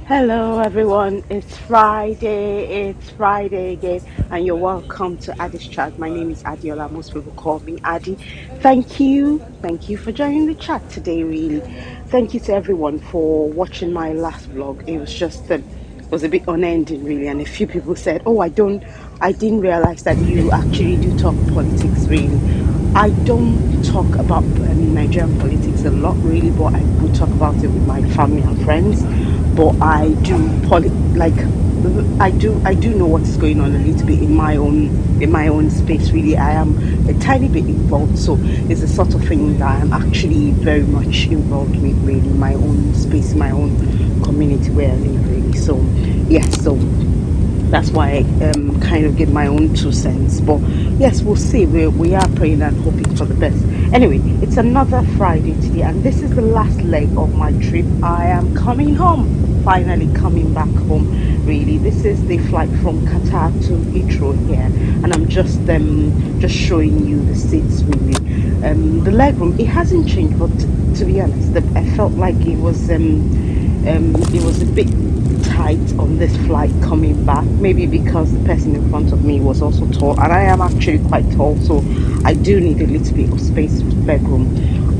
Hello, everyone. It's Friday. It's Friday again, and you're welcome to Addi's chat. My name is Adiola. Most people call me Adi. Thank you. Thank you for joining the chat today, really. Thank you to everyone for watching my last vlog. It was just, was a bit unending, really. And a few people said, oh, I didn't realize that you actually do talk politics, really. I don't talk about Nigerian politics a lot, really, but I would talk about it with my family and friends. But I do I do know what is going on a little bit in my own space. Really, I am a tiny bit involved, so it's the sort of thing that I'm actually very much involved with, really, in my own space, my own community where I live, really. So yes, so that's why I kind of give my own 2 cents. But yes, we'll see. We are praying and hoping for the best. Anyway, it's another Friday today, and this is the last leg of my trip. I am coming home. Finally coming back home. Really, this is the flight from Qatar to Heathrow here, and I'm just showing you the seats. Really, the legroom it hasn't changed, but to be honest, I felt like it was a bit tight on this flight coming back. Maybe because the person in front of me was also tall, and I am actually quite tall, so I do need a little bit of space, legroom.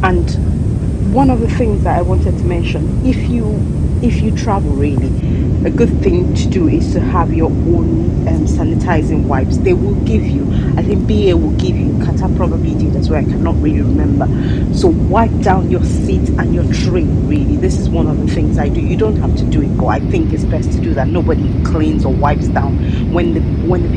And one of the things that I wanted to mention, if you travel, really, a good thing to do is to have your own sanitizing wipes. They will give you, I think BA will give you, Qatar probably did as well, I cannot really remember. So wipe down your seat and your tray, really. This is one of the things I do. You don't have to do it, but I think it's best to do that. Nobody cleans or wipes down when the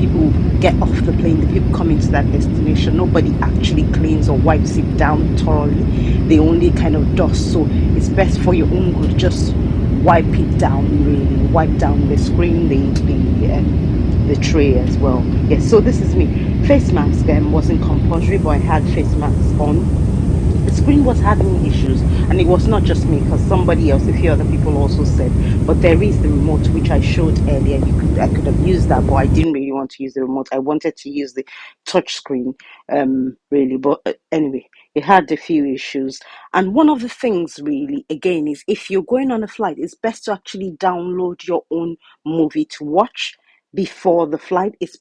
people get off the plane, the people coming to that destination. Nobody actually cleans or wipes it down thoroughly. They only kind of dust. So it's best for your own good. Just wipe it down, really. Wipe down the screen, the tray as well. Yes. So this is me. Face mask wasn't compulsory, but I had face masks on. The screen was having issues, and it was not just me, because somebody else, a few other people also said. But there is the remote which I showed earlier. I could have used that, but I didn't really want to use the remote. I wanted to use the touch screen, really. But anyway, it had a few issues. And one of the things, really, again, is if you're going on a flight, it's best to actually download your own movie to watch before the flight. It's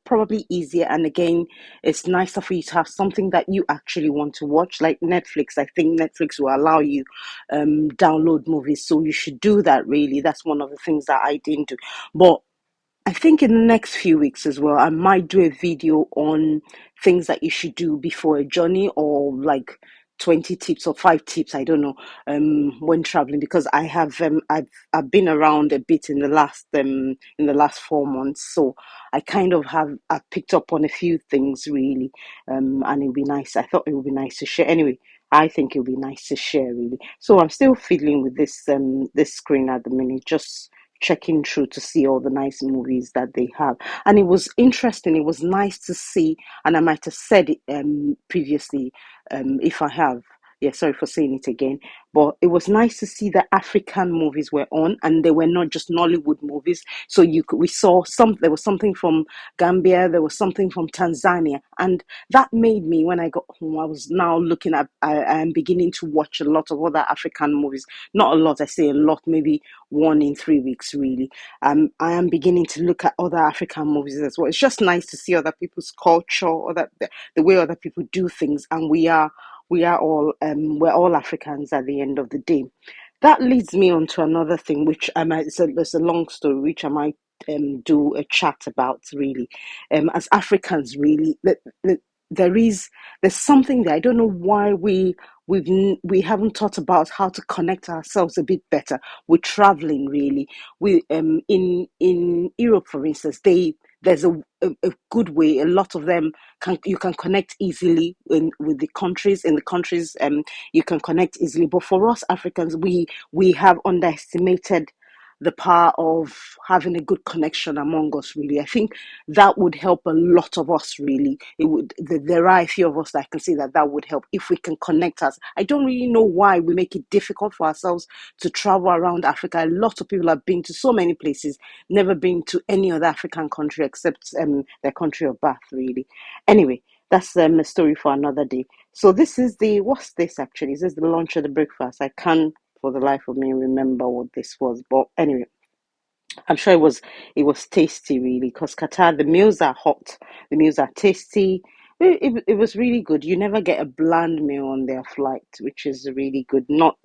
probably easier, and again, it's nicer for you to have something that you actually want to watch, like Netflix. I think Netflix will allow you download movies, so you should do that. Really, that's one of the things that I didn't do. But I think in the next few weeks as well, I might do a video on things that you should do before a journey, or like 20 tips or 5 tips, I don't know, when traveling, because I've been around a bit in the last 4 months. So I've picked up on a few things, really. And it'd be nice. I thought it would be nice to share. Anyway, I think it would be nice to share, really. So I'm still fiddling with this screen at the minute, just checking through to see all the nice movies that they have. And it was interesting. It was nice to see, and I might have said it previously, if I have. Yeah, sorry for saying it again. But it was nice to see that African movies were on, and they were not just Nollywood movies. So we saw there was something from Gambia, there was something from Tanzania, and that made me, when I got home, I was now looking at, I am beginning to watch a lot of other African movies. Not a lot, I say a lot, maybe one in 3 weeks, really. I am beginning to look at other African movies as well. It's just nice to see other people's culture, or the way other people do things, and we're all Africans at the end of the day. That leads me on to another thing, which I might. It's a long story, which I might do a chat about, really. As Africans, really, there is there's something there. I don't know why we haven't thought about how to connect ourselves a bit better with traveling, really. We in Europe, for instance, there's a good way. A lot of them you can connect easily with the countries. You can connect easily, but for us Africans, we have underestimated the power of having a good connection among us, really. I think that would help a lot of us, really. There are a few of us that I can see that would help if we can connect us. I don't really know why we make it difficult for ourselves to travel around Africa. A lot of people have been to so many places, never been to any other African country except their country of birth, really. Anyway, that's a story for another day. So this is what's this actually? Is this the lunch or the breakfast? I can't for the life of me remember what this was. But anyway, I'm sure it was tasty really because Qatar the meals are hot, the meals are tasty. It was really good. You never get a bland meal on their flight, which is really good. Not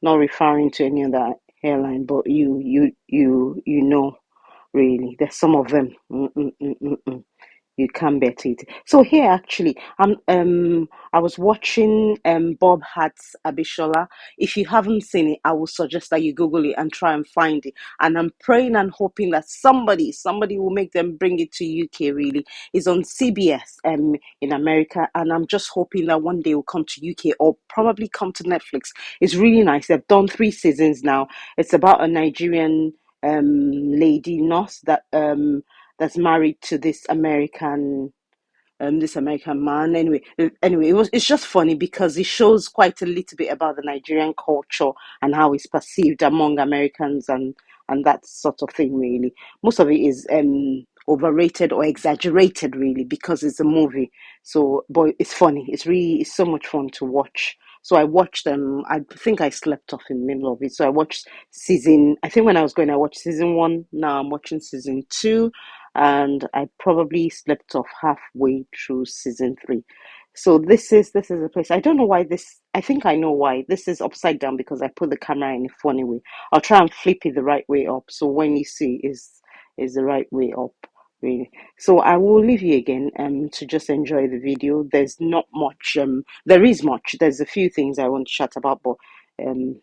referring to any other airline, but you know really. There's some of them. You can bet it. So here actually, I was watching Bob Hart's Abishola. If you haven't seen it, I will suggest that you Google it and try and find it. And I'm praying and hoping that somebody will make them bring it to UK. Really, it's on CBS in America, and I'm just hoping that one day it will come to UK or probably come to Netflix. It's really nice. They've done 3 seasons now. It's about a Nigerian lady nurse that's married to this American man. Anyway, it's just funny because it shows quite a little bit about the Nigerian culture and how it's perceived among Americans and that sort of thing. Really, most of it is overrated or exaggerated, really, because it's a movie. So, but it's funny. It's so much fun to watch. So I watched them. I think I slept off in the middle of it. So I watched season. I think when I was going, I watched season 1. Now I'm watching season 2, and I probably slept off halfway through season 3. So this is a place. I don't know why this. I think I know why this is upside down because I put the camera in a funny way. I'll try and flip it the right way up so when you see is the right way up. Really. So I will leave you again to just enjoy the video. There's not much. There is much. There's a few things I want to chat about, but um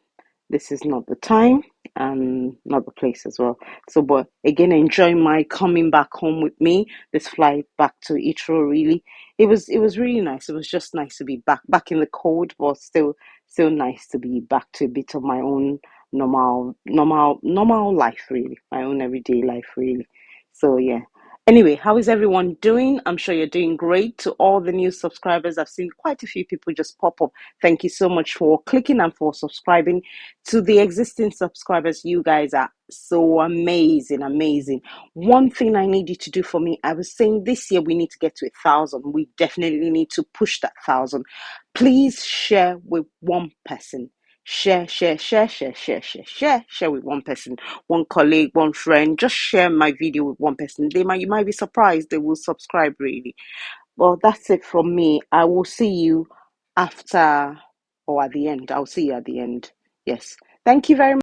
this is not the time and not the place as well. So, but again, enjoy my coming back home with me. This flight back to Heathrow, really, it was really nice. It was just nice to be back in the cold, but still nice to be back to a bit of my own normal life, really, my own everyday life, really. So yeah. Anyway, how is everyone doing? I'm sure you're doing great. To all the new subscribers, I've seen quite a few people just pop up. Thank you so much for clicking and for subscribing. To the existing subscribers, you guys are so amazing, amazing. One thing I need you to do for me, I was saying this year we need to get to 1,000. We definitely need to push that 1,000. Please share with one person. Share with one person, one colleague, one friend. Just share my video with one person. You might be surprised they will subscribe, really. Well, that's it from me. I will see you after or at the end. I'll see you at the end. Yes. Thank you very much.